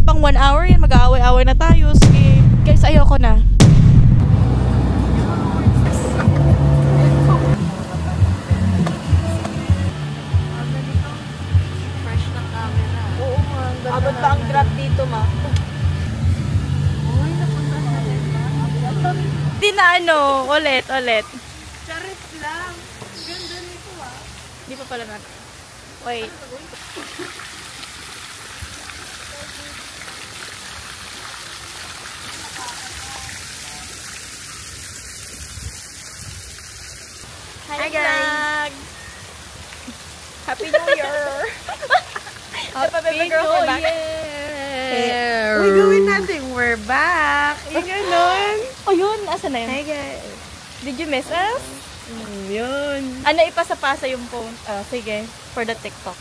pang 1 hour yan, mag-aaway-aaway na tayo. Sige, guys, ayoko na. Fresh ng camera. Oo nga, abot pa ang grab dito, ma. Uy, napunta na rin. Di na ano, ulit. Charit lang. Ganda nito ah. Di pa pala natin. Wait. Hi guys! Happy New Year! Happy New Year! Uy, gawin natin. We're back. Yung ganun. Oh yun, asa na yun? Hi guys. Did you miss us? Yun. Ano, ipasa-pasa yung phone? Sige, for the TikTok.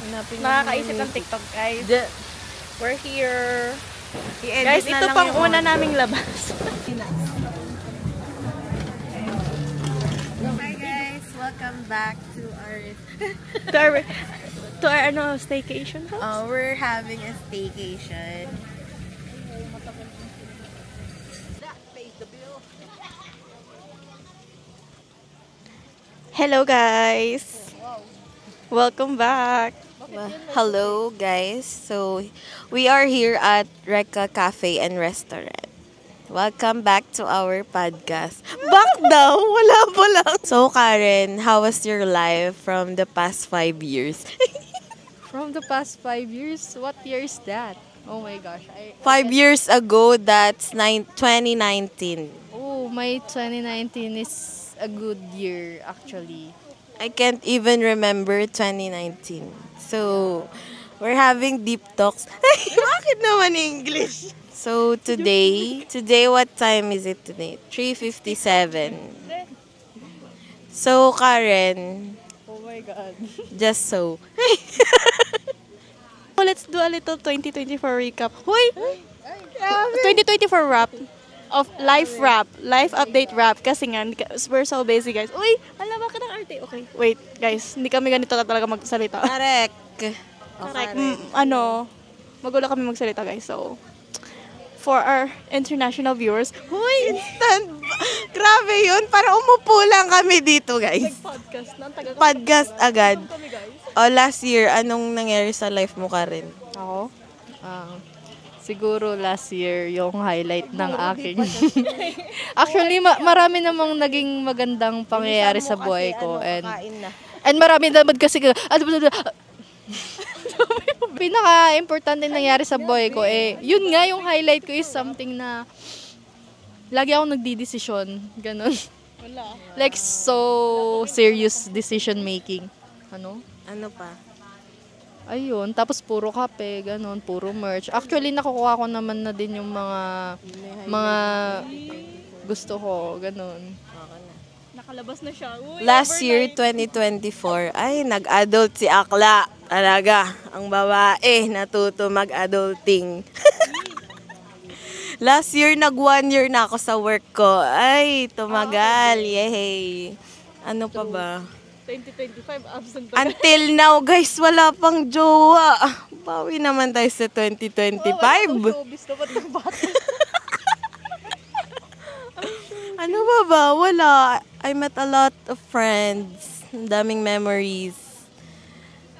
Hanapin Nakakaisip ng TikTok, guys. We're here. I-edit Guys, na ito lang pang yung una naming labas. Hi guys, welcome back to our to our ano, staycation house. we're having a staycation. Hello guys. Welcome back. Well, hello guys. So we are here at Reka Cafe and Restaurant. Welcome back to our podcast. Back daw, wala pa lang. So Karen, how was your life from the past 5 years? From the past 5 years? What year is that? Oh my gosh. 5 years ago, that's 2019. Oh, my 2019 is a good year actually. I can't even remember 2019. So, we're having deep talks. Bakit naman English? So, today, what time is it today? 3:57. So, Karen, Oh my god. just so. So, let's do a little 2024 recap. Hoy! 2024 wrap. Of life update wrap. Kasi nga, we're so busy guys. Uy! Alam ba ka ng arte? Okay, wait guys. Hindi kami ganito talaga magsalita. Correct. Correct. Magulo kami magsalita guys. So, for our international viewers, huy! Grabe yun. Para umupo lang kami dito, guys. Podcast na. Podcast agad. Kami guys. Last year, anong nangyari sa life mo, Karen? Ako? Siguro last year yung highlight ng aking. Actually, marami namang naging magandang pangyayari sa buhay ko. And marami naman kasi pinaka-importante nangyari sa buhay ko yun nga yung highlight ko is something na lagi ako nagdidesisyon, ganun. Like so serious decision making. Ano pa? Ayun, tapos puro kape, ganun, puro merch. Actually, nakukuha ko naman na din yung mga gusto ko, ganun. Nakalabas na siya. Uy, Last year, 2024, ay, nag-adult si Akla. Talaga, ang babae, natuto mag-adulting. Last year, nag 1 year na ako sa work ko. Ay, tumagal. Yay! Ano pa ba? 2025 absent. Until now, guys, wala pang jowa. Bawi naman tayo sa 2025. Ano ba? Wala. I met a lot of friends. Ang daming memories.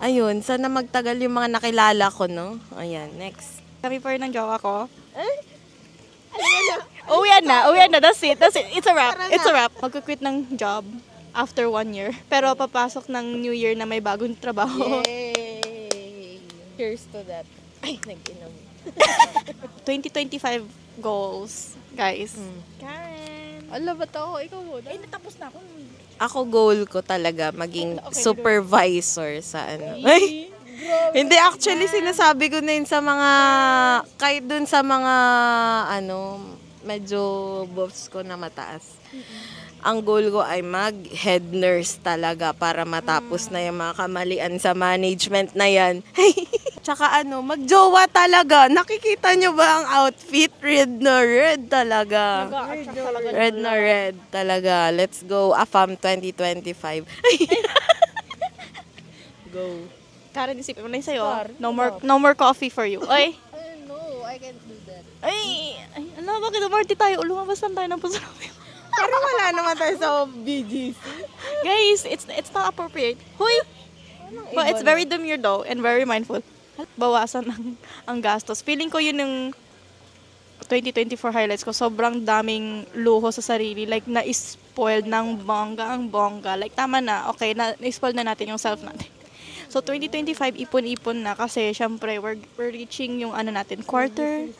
Ayun, sana magtagal yung mga nakilala ko, no? Ayan, next. Kami pa rin ng jowa ko. Uwian na. That's it. It's a wrap. Magkukwit ng job after 1 year. Pero papasok ng New Year na may bagong trabaho. Yay! Here's to that. Ay, nag-inom. 2025 goals, guys. Karen! Ala, ba't ako? Ikaw mo. Natapos na ako. Ako goal ko talaga maging supervisor sa ano. Ay! Hindi, actually sinasabi ko na yun sa mga, kahit dun sa mga, medyo boss ko na mataas. Ang goal ko ay mag-head nurse talaga para matapos na yung mga kamalian sa management na yan. Tsaka magjowa talaga. Nakikita nyo ba ang outfit? Red na red talaga. Red na red talaga. Let's go. AFAM 2025. Go. Karen, isipin mo na yung sa'yo. No more coffee for you. Ay! No, I can't do that. Ay! Ano, bakit umarty tayo? Lumabas lang tayo ng puso namin. Pero wala naman tayo sa BGC. Guys, it's not appropriate. Huy! But it's very demure though and very mindful. Bawasan ang gastos. Feeling ko yun yung 2024 highlights ko. Sobrang daming luho sa sarili. Like, na-spoiled ng bongga. Like, tama na. Okay, na-spoil na natin yung self natin. So, 2025, ipon-ipon na. Kasi, syempre, we're reaching yung ano natin. Quarter.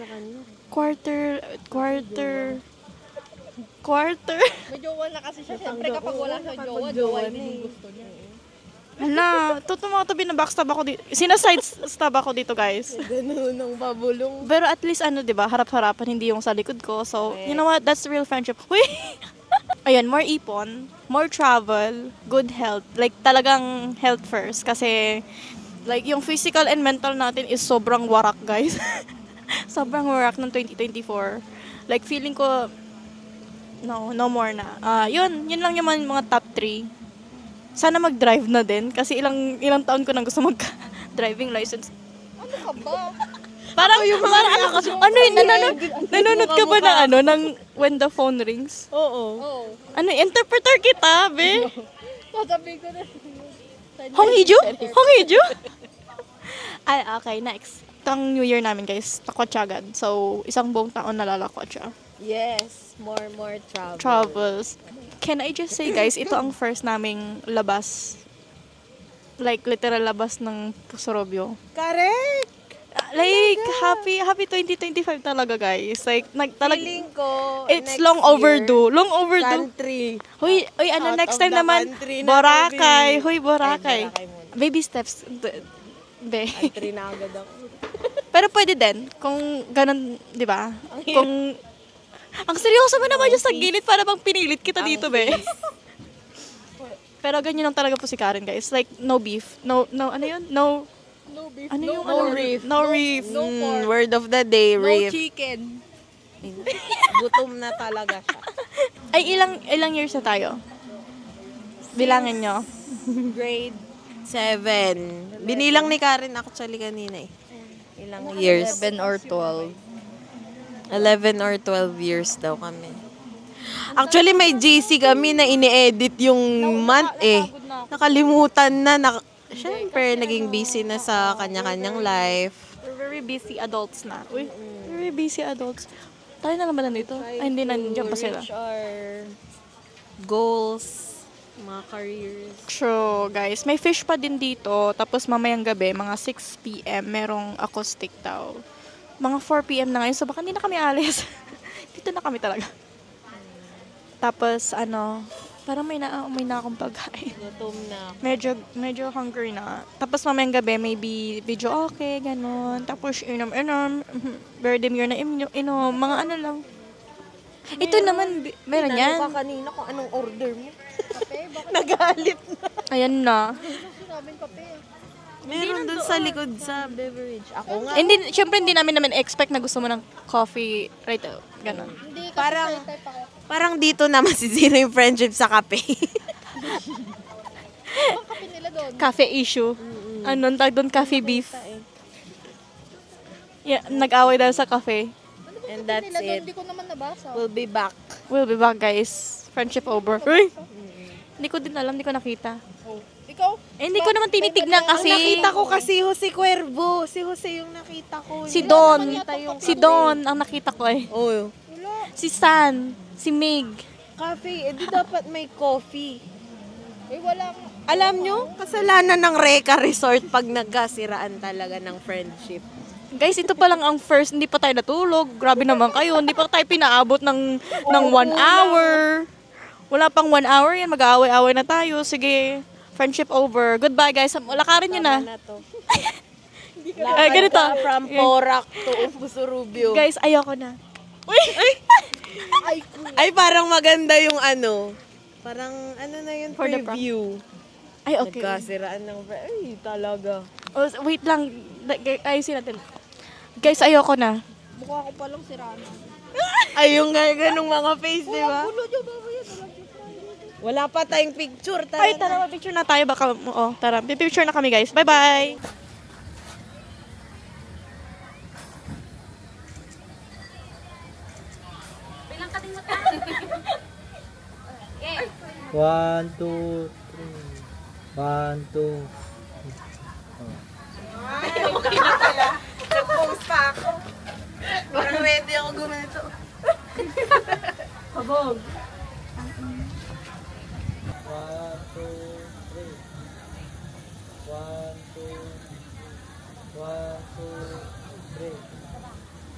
May jowa na kasi siya. Siyempre kapag wala siya jowa yung gusto niya. Hala, totoo mga tabi na backstab ako dito. Sina-sidestab ako dito, guys. Ganun ang pabulong. Pero at least di ba, harap-harapan, hindi yung sa likod ko. So, you know what? That's real friendship. Uy! Ayun, more ipon, more travel, good health. Like, talagang health first. Kasi, like, yung physical and mental natin is sobrang warak, guys. Sobrang warak ng 2024. Like, feeling ko, no more na. Yun lang yung mga top 3. Sana mag-drive na din kasi ilang taon ko nang gusto mag-driving license. Ano ka ba? Parang nanonood ka ba ng When the Phone Rings? Oo. Ano, interpreter kita, be? Sasabihin ko na. Hongheju? Ay, okay, next. Itong New Year namin, guys, takwatsa agad. So, isang buong taon nalalakwatsa. Yes, more travel. Travels. Can I just say, guys, ito ang first naming labas. Like, literal labas ng Pusorobio. Correct! Like, happy 2025 talaga, guys. Like, Feeling ko, it's next long overdue. Long overdue. Country. Huy, Out next of time the naman, country na, Boracay. baby. Huy, Boracay. Boracay muna. Baby steps. Be. Country na agad ako. Pero pwede din, kung ganun, di ba? Kung, ang seryoso mo naman dyan sa gilid para bang pinilit kita dito, be. Pero ganyan lang talaga po si Karen, guys. Like, no beef. No, ano yun? No beef. Ano yung No reef. No reef. No pork. Word of the day, No reef. chicken. Gutom na talaga siya. Ay, ilang years na tayo? Bilangin nyo. Grade 7. Binilang ni Karen actually kanina eh. Ilang years? 11 or 12. 11 or 12 years daw kami. Actually, may GC kami na ini-edit yung month eh. Nakalimutan na. Siyempre, naging busy na sa kanya-kanyang life. We're very busy adults na. Uy, very busy adults. Tayo na naman nandito. Ay, hindi, nandiyan pa sila. Reach our goals, mga careers. True, guys. May fish pa din dito. Tapos mamayang gabi, mga 6 p.m., merong acoustic daw. Mga 4 p.m. na ngayon, so baka hindi na kami alis. Dito na kami talaga. Tapos, parang may na akong pagkain. Gutom na. Medyo hungry na. Tapos mamayang gabi, maybe video okay, ganon. Tapos inom, very demure na inom, mga ano lang. Ito naman, meron yan. Tinanong ka kanina kung anong order mo. Nagalit na. Ayan na. Sinabing kape. Meron dun sa likod sa beverage. Ako nga. Syempre hindi namin expect na gusto mo ng coffee right ganon. Hindi kasi Parang- type ako. Parang dito na masisira yung friendship sa kape. Ang kape nila doon. Cafe issue. Ano, tag doon cafe beef. Yeah, nag-away dahil sa cafe. And that's Nila doon, it. hindi ko naman nabasa. We'll be back. We'll be back, guys. Friendship over. Uy! Hindi ko din alam, hindi ko nakita. Ikaw? Hindi ko naman tinitignan kasi. Nakita ko kasi Jose Cuervo. Si Jose yung nakita ko. Si Don. Si Don ang nakita ko eh. Oh, Si San. Si Mig. cafe. Eh, di dapat may coffee. Eh, walang... Alam nyo, kasalanan ng Reka Resort pag nagkasiraan talaga ng friendship. Guys, ito pa lang ang first. Hindi pa tayo natulog. Grabe naman kayo. Hindi pa tayo pinaabot ng 1 hour. Wala pang 1 hour yan. Mag-aaway-aaway na tayo. Sige. Friendship over. Goodbye, guys. Lakarin nyo na. Na to. Ay, ganito. From Porac to Pusurubio. Guys, ayoko na. Ay, parang maganda yung parang na yun, For the preview. Ay, okay. Nagkasiraan ng ay, talaga. Oh, wait lang. Ayusin natin. Guys, ayoko na. Mukha ko palang sirana. Ay, yung ganung mga face, di ba? Wala pa tayong picture. Ay, tara, picture na tayo. Baka, tara, picture na kami, guys. Bye-bye! One, two, three. One, two. Nag-post pa ako. Parang ready ako gumanito. Kabog. One, two, three. One, two. One, two, three.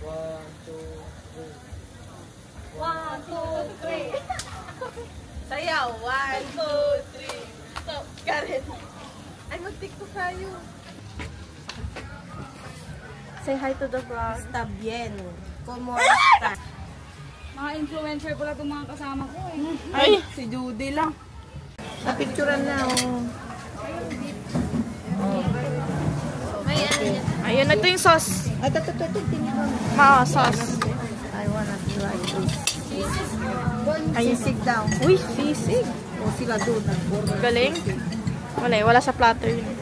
One, two, three. One, two, three. Sayaw. One, two, three. Stop. Karen. Ay, mag-tiktok tayo. Say hi to the vlog. Está bien. ¿Cómo está? Mga influencer pala itong mga kasama ko eh. Ay! Si Judy lang. Napicturan na, oh. Ayun, ito yung sauce. Ay, ito. Tingin mo. Sauce. I wanna try this. Ayun. Sisig daw. Uy, sisig. O sila doon. Galing. Wala sa platter yun.